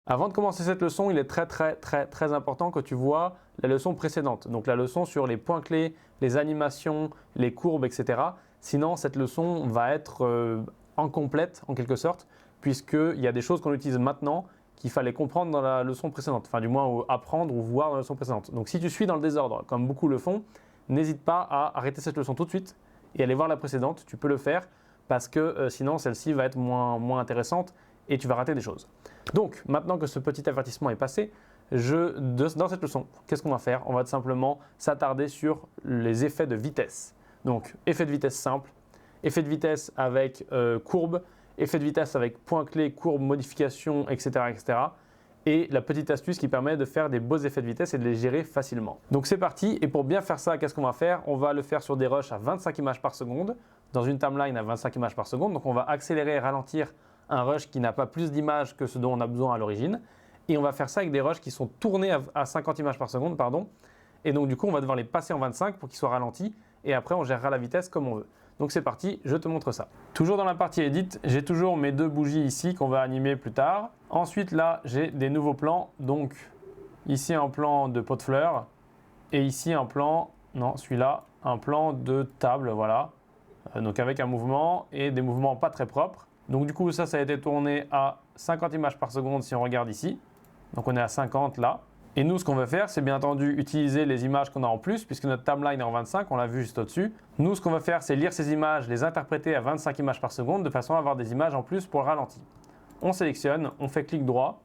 Avant de commencer cette leçon, il est très important que tu vois la leçon précédente. Donc la leçon sur les points clés, les animations, les courbes, etc. Sinon, cette leçon va être incomplète en quelque sorte, puisqu'il y a des choses qu'on utilise maintenant qu'il fallait comprendre dans la leçon précédente. Enfin, du moins, apprendre ou voir dans la leçon précédente. Donc si tu suis dans le désordre, comme beaucoup le font, n'hésite pas à arrêter cette leçon tout de suite et aller voir la précédente. Tu peux le faire parce que sinon, celle-ci va être moins intéressante et tu vas rater des choses. Donc, maintenant que ce petit avertissement est passé, dans cette leçon, qu'est-ce qu'on va faire? On va tout simplement s'attarder sur les effets de vitesse. Donc, effet de vitesse simple, effet de vitesse avec courbe, effet de vitesse avec point clé, courbe, modification, etc., etc. Et la petite astuce qui permet de faire des beaux effets de vitesse et de les gérer facilement. Donc c'est parti, et pour bien faire ça, qu'est-ce qu'on va faire? On va le faire sur des rushs à 25 images par seconde, dans une timeline à 25 images par seconde. Donc on va accélérer et ralentir un rush qui n'a pas plus d'images que ce dont on a besoin à l'origine. Et on va faire ça avec des rushs qui sont tournés à 50 images par seconde, pardon. Et donc du coup, on va devoir les passer en 25 pour qu'ils soient ralentis. Et après, on gérera la vitesse comme on veut. Donc c'est parti, je te montre ça. Toujours dans la partie Edit, j'ai toujours mes deux bougies ici qu'on va animer plus tard. Ensuite, là, j'ai des nouveaux plans. Donc ici, un plan de pot de fleurs. Et ici, un plan, non, celui-là, un plan de table, voilà. Donc avec un mouvement et des mouvements pas très propres. Donc du coup, ça a été tourné à 50 images par seconde si on regarde ici. Donc on est à 50 là. Et nous, ce qu'on va faire, c'est bien entendu utiliser les images qu'on a en plus, puisque notre timeline est en 25, on l'a vu juste au-dessus. Nous, ce qu'on va faire, c'est lire ces images, les interpréter à 25 images par seconde, de façon à avoir des images en plus pour le ralenti. On sélectionne, on fait clic droit,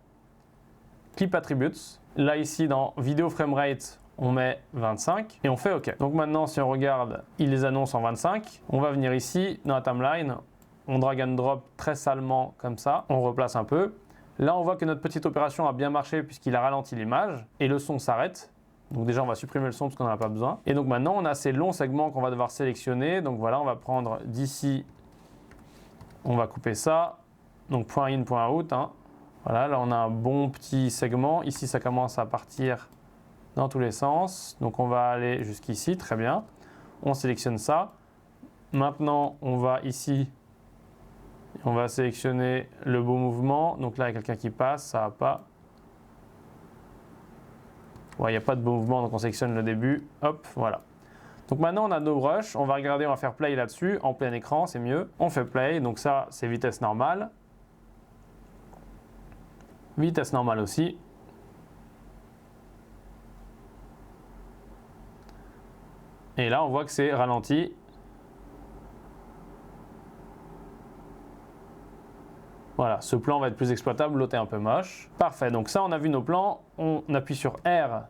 Clip Attributes. Là, ici, dans Video Frame Rate, on met 25 et on fait OK. Donc maintenant, si on regarde, il les annonce en 25. On va venir ici, dans la timeline, on drag and drop très salement comme ça, on replace un peu. Là, on voit que notre petite opération a bien marché puisqu'il a ralenti l'image et le son s'arrête. Donc déjà, on va supprimer le son parce qu'on n'en a pas besoin. Et donc maintenant, on a ces longs segments qu'on va devoir sélectionner. Donc voilà, on va prendre d'ici, on va couper ça. Donc point in, point out. Hein. Voilà, là, on a un bon petit segment. Ici, ça commence à partir dans tous les sens. Donc on va aller jusqu'ici, très bien. On sélectionne ça. Maintenant, on va ici. On va sélectionner le beau mouvement. Donc là, il y a quelqu'un qui passe, ça va pas. Ouais, il n'y a pas de beau mouvement, donc on sélectionne le début. Hop, voilà. Donc maintenant, on a nos brushes. On va regarder, on va faire play là-dessus. En plein écran, c'est mieux. On fait play. Donc ça, c'est vitesse normale. Vitesse normale aussi. Et là, on voit que c'est ralenti. Voilà, ce plan va être plus exploitable, l'autre est un peu moche. Parfait, donc ça on a vu nos plans, on appuie sur R.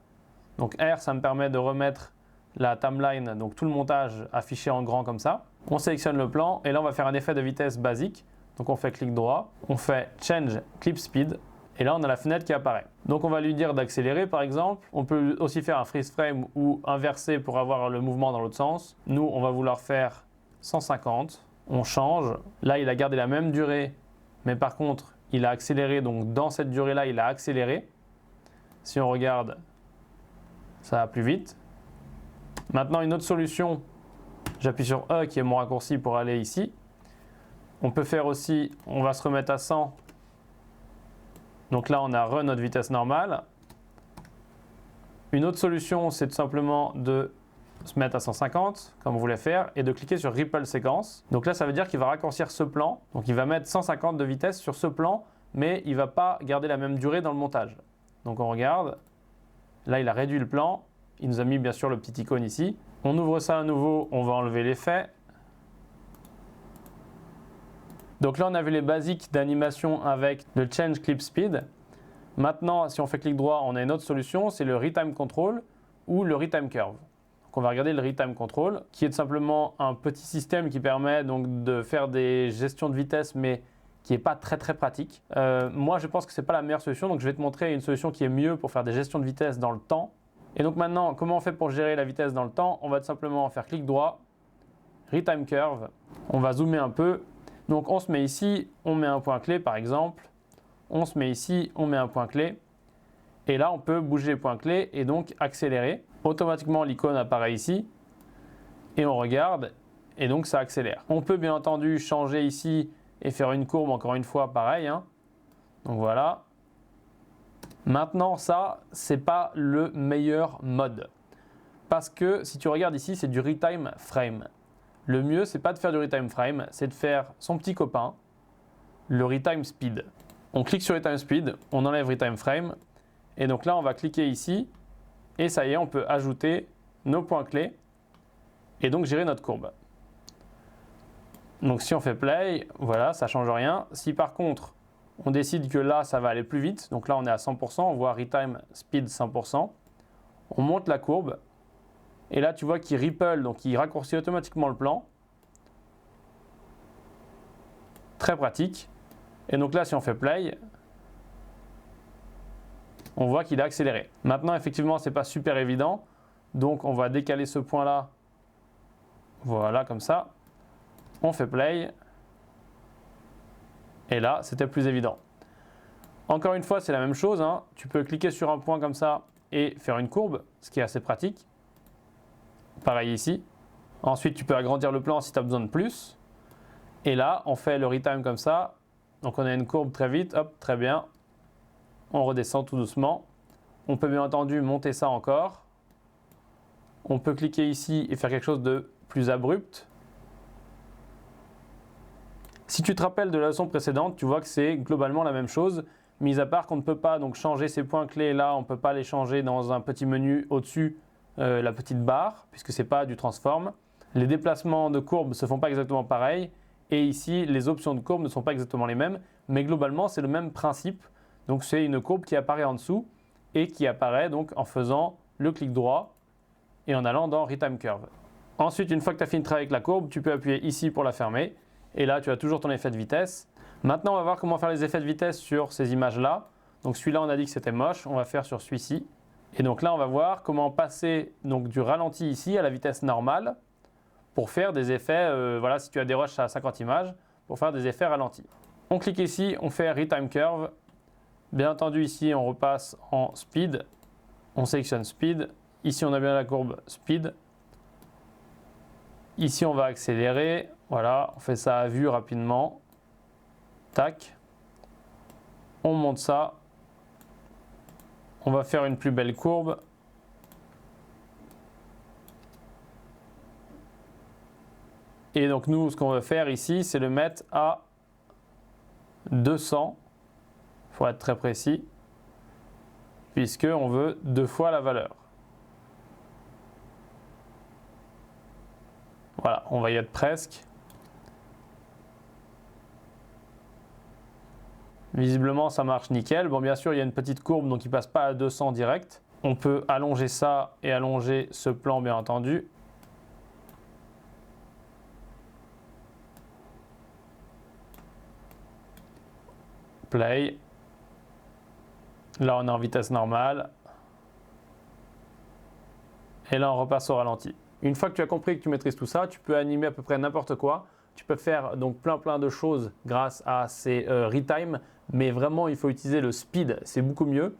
Donc R, ça me permet de remettre la timeline, donc tout le montage affiché en grand comme ça. On sélectionne le plan et là on va faire un effet de vitesse basique. Donc on fait clic droit, on fait Change Clip Speed et là on a la fenêtre qui apparaît. Donc on va lui dire d'accélérer par exemple. On peut aussi faire un freeze frame ou inverser pour avoir le mouvement dans l'autre sens. Nous on va vouloir faire 150, on change. Là il a gardé la même durée. Mais par contre, il a accéléré, donc dans cette durée-là, il a accéléré. Si on regarde, ça va plus vite. Maintenant, une autre solution, j'appuie sur E qui est mon raccourci pour aller ici. On peut faire aussi, on va se remettre à 100. Donc là, on a re notre vitesse normale. Une autre solution, c'est tout simplement de se mettre à 150 comme on voulait faire et de cliquer sur Ripple séquence. Donc là ça veut dire qu'il va raccourcir ce plan, donc il va mettre 150 de vitesse sur ce plan mais il ne va pas garder la même durée dans le montage. Donc on regarde, là il a réduit le plan, il nous a mis bien sûr le petit icône ici. On ouvre ça à nouveau, on va enlever l'effet. Donc là on a vu les basiques d'animation avec le Change Clip Speed. Maintenant si on fait clic droit on a une autre solution, c'est le Retime Control ou le Retime Curve. Donc on va regarder le Retime Control, qui est tout simplement un petit système qui permet donc de faire des gestions de vitesse, mais qui n'est pas très pratique. Moi, je pense que ce n'est pas la meilleure solution, donc je vais te montrer une solution qui est mieux pour faire des gestions de vitesse dans le temps. Et donc maintenant, comment on fait pour gérer la vitesse dans le temps? On va tout simplement faire clic droit, Retime Curve, on va zoomer un peu. Donc on se met ici, on met un point clé par exemple. On se met ici, on met un point clé. Et là, on peut bouger les points clés et donc accélérer. Automatiquement, l'icône apparaît ici et on regarde et donc ça accélère. On peut bien entendu changer ici et faire une courbe encore une fois pareil. Hein. Donc voilà. Maintenant, ça, c'est pas le meilleur mode. Parce que si tu regardes ici, c'est du retime frame. Le mieux, c'est pas de faire du retime frame, c'est de faire son petit copain, le retime speed. On clique sur retime speed, on enlève retime frame, et donc là, on va cliquer ici, et ça y est, on peut ajouter nos points clés, et donc gérer notre courbe. Donc si on fait play, voilà, ça ne change rien. Si par contre, on décide que là, ça va aller plus vite, donc là, on est à 100%, on voit retime speed 100%, on monte la courbe, et là, tu vois qu'il ripple, donc il raccourcit automatiquement le plan. Très pratique. Et donc là, si on fait play, on voit qu'il a accéléré. Maintenant, effectivement, ce n'est pas super évident. Donc, on va décaler ce point-là. Voilà, comme ça. On fait play. Et là, c'était plus évident. Encore une fois, c'est la même chose, hein. Tu peux cliquer sur un point comme ça et faire une courbe, ce qui est assez pratique. Pareil ici. Ensuite, tu peux agrandir le plan si tu as besoin de plus. Et là, on fait le retime comme ça. Donc, on a une courbe très vite. Hop, très bien. On redescend tout doucement. On peut bien entendu monter ça encore. On peut cliquer ici et faire quelque chose de plus abrupt. Si tu te rappelles de la leçon précédente, tu vois que c'est globalement la même chose, mis à part qu'on ne peut pas donc changer ces points clés là, on ne peut pas les changer dans un petit menu au-dessus, la petite barre, puisque ce n'est pas du transform. Les déplacements de courbes ne se font pas exactement pareil, et ici les options de courbe ne sont pas exactement les mêmes, mais globalement c'est le même principe. Donc c'est une courbe qui apparaît en dessous et qui apparaît donc en faisant le clic droit et en allant dans Retime Curve. Ensuite, une fois que tu as fini de travailler avec la courbe, tu peux appuyer ici pour la fermer. Et là, tu as toujours ton effet de vitesse. Maintenant, on va voir comment faire les effets de vitesse sur ces images-là. Donc celui-là, on a dit que c'était moche. On va faire sur celui-ci. Et donc là, on va voir comment passer donc, du ralenti ici à la vitesse normale pour faire des effets, voilà, si tu as des rushs à 50 images, pour faire des effets ralentis. On clique ici, on fait Retime Curve. Bien entendu, ici, on repasse en Speed. On sélectionne Speed. Ici, on a bien la courbe Speed. Ici, on va accélérer. Voilà, on fait ça à vue rapidement. Tac. On monte ça. On va faire une plus belle courbe. Et donc nous, ce qu'on veut faire ici, c'est le mettre à 200. Il faut être très précis. Puisqu'on veut 2 fois la valeur. Voilà, on va y être presque. Visiblement, ça marche nickel. Bon, bien sûr, il y a une petite courbe, donc il ne passe pas à 200 direct. On peut allonger ça et allonger ce plan, bien entendu. Play. Là, on est en vitesse normale. Et là, on repasse au ralenti. Une fois que tu as compris que tu maîtrises tout ça, tu peux animer à peu près n'importe quoi. Tu peux faire donc plein de choses grâce à ces retime, mais vraiment il faut utiliser le speed, c'est beaucoup mieux.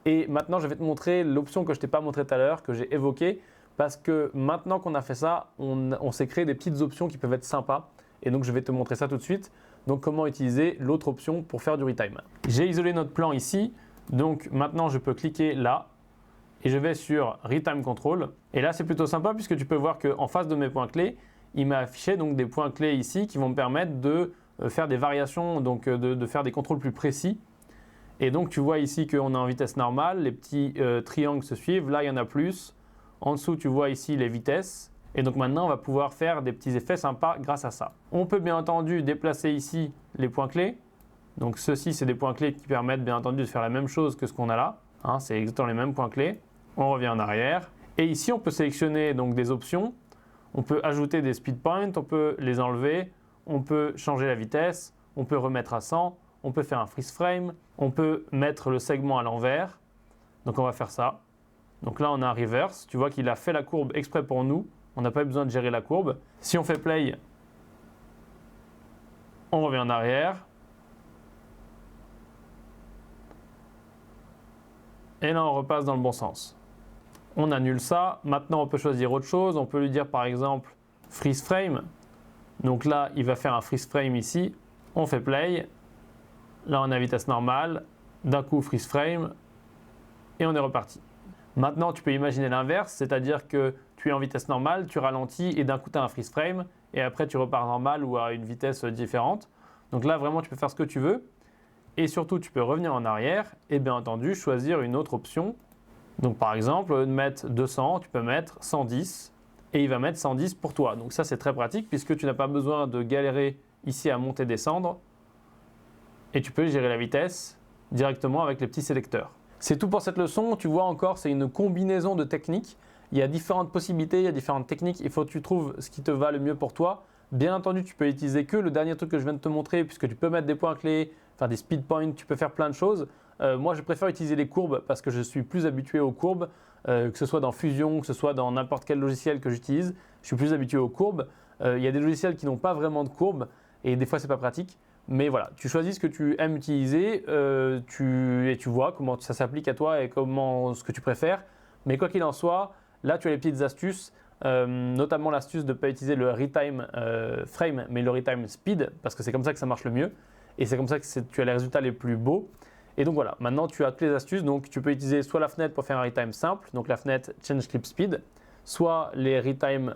Et maintenant je vais te montrer l'option que je t'ai pas montré tout à l'heure, que j'ai évoquée, parce que maintenant qu'on a fait ça, on s'est créé des petites options qui peuvent être sympas. Et donc je vais te montrer ça tout de suite. Donc comment utiliser l'autre option pour faire du retime. J'ai isolé notre plan ici, donc maintenant je peux cliquer là. Et je vais sur Retime Control. Et là, c'est plutôt sympa puisque tu peux voir qu'en face de mes points clés, il m'a affiché donc des points clés ici qui vont me permettre de faire des variations, donc de faire des contrôles plus précis. Et donc, tu vois ici qu'on est en vitesse normale, les petits triangles se suivent. Là, il y en a plus. En dessous, tu vois ici les vitesses. Et donc maintenant, on va pouvoir faire des petits effets sympas grâce à ça. On peut bien entendu déplacer ici les points clés. Donc ceux-ci, c'est des points clés qui permettent bien entendu de faire la même chose que ce qu'on a là. Hein, c'est exactement les mêmes points clés. On revient en arrière. Et ici, on peut sélectionner donc des options. On peut ajouter des speed points, on peut les enlever, on peut changer la vitesse, on peut remettre à 100, on peut faire un freeze frame, on peut mettre le segment à l'envers. Donc on va faire ça. Donc là, on a un reverse. Tu vois qu'il a fait la courbe exprès pour nous. On n'a pas eu besoin de gérer la courbe. Si on fait play, on revient en arrière. Et là, on repasse dans le bon sens. On annule ça. Maintenant, on peut choisir autre chose. On peut lui dire par exemple freeze frame. Donc là, il va faire un freeze frame ici. On fait play. Là, on a vitesse normale. D'un coup, freeze frame. et on est reparti. Maintenant, tu peux imaginer l'inverse, c'est-à-dire que tu es en vitesse normale, tu ralentis et d'un coup tu as un freeze frame et après tu repars normal ou à une vitesse différente. Donc là, vraiment, tu peux faire ce que tu veux et surtout, tu peux revenir en arrière et bien entendu choisir une autre option. Donc par exemple, au lieu de mettre 200, tu peux mettre 110 et il va mettre 110 pour toi. Donc ça, c'est très pratique puisque tu n'as pas besoin de galérer ici à monter et descendre et tu peux gérer la vitesse directement avec les petits sélecteurs. C'est tout pour cette leçon. Tu vois encore, c'est une combinaison de techniques. Il y a différentes possibilités, il y a différentes techniques. Il faut que tu trouves ce qui te va le mieux pour toi. Bien entendu, tu peux utiliser que le dernier truc que je viens de te montrer puisque tu peux mettre des points clés, faire des speed points, tu peux faire plein de choses. Moi, je préfère utiliser les courbes parce que je suis plus habitué aux courbes, que ce soit dans Fusion, que ce soit dans n'importe quel logiciel que j'utilise. Je suis plus habitué aux courbes. Il y a des logiciels qui n'ont pas vraiment de courbes et des fois, c'est pas pratique. Mais voilà, tu choisis ce que tu aimes utiliser et tu vois comment ça s'applique à toi et ce que tu préfères. Mais quoi qu'il en soit, là tu as les petites astuces, notamment l'astuce de ne pas utiliser le retime frame, mais le retime speed, parce que c'est comme ça que ça marche le mieux. Et c'est comme ça que tu as les résultats les plus beaux. Et donc voilà, maintenant tu as toutes les astuces. Donc tu peux utiliser soit la fenêtre pour faire un retime simple, donc la fenêtre change clip speed, soit les retime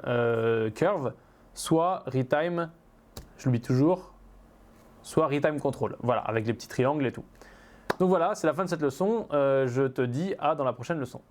curve, soit retime, je l'oublie toujours, soit retime control, voilà, avec les petits triangles et tout. Donc voilà, c'est la fin de cette leçon. Je te dis à dans la prochaine leçon.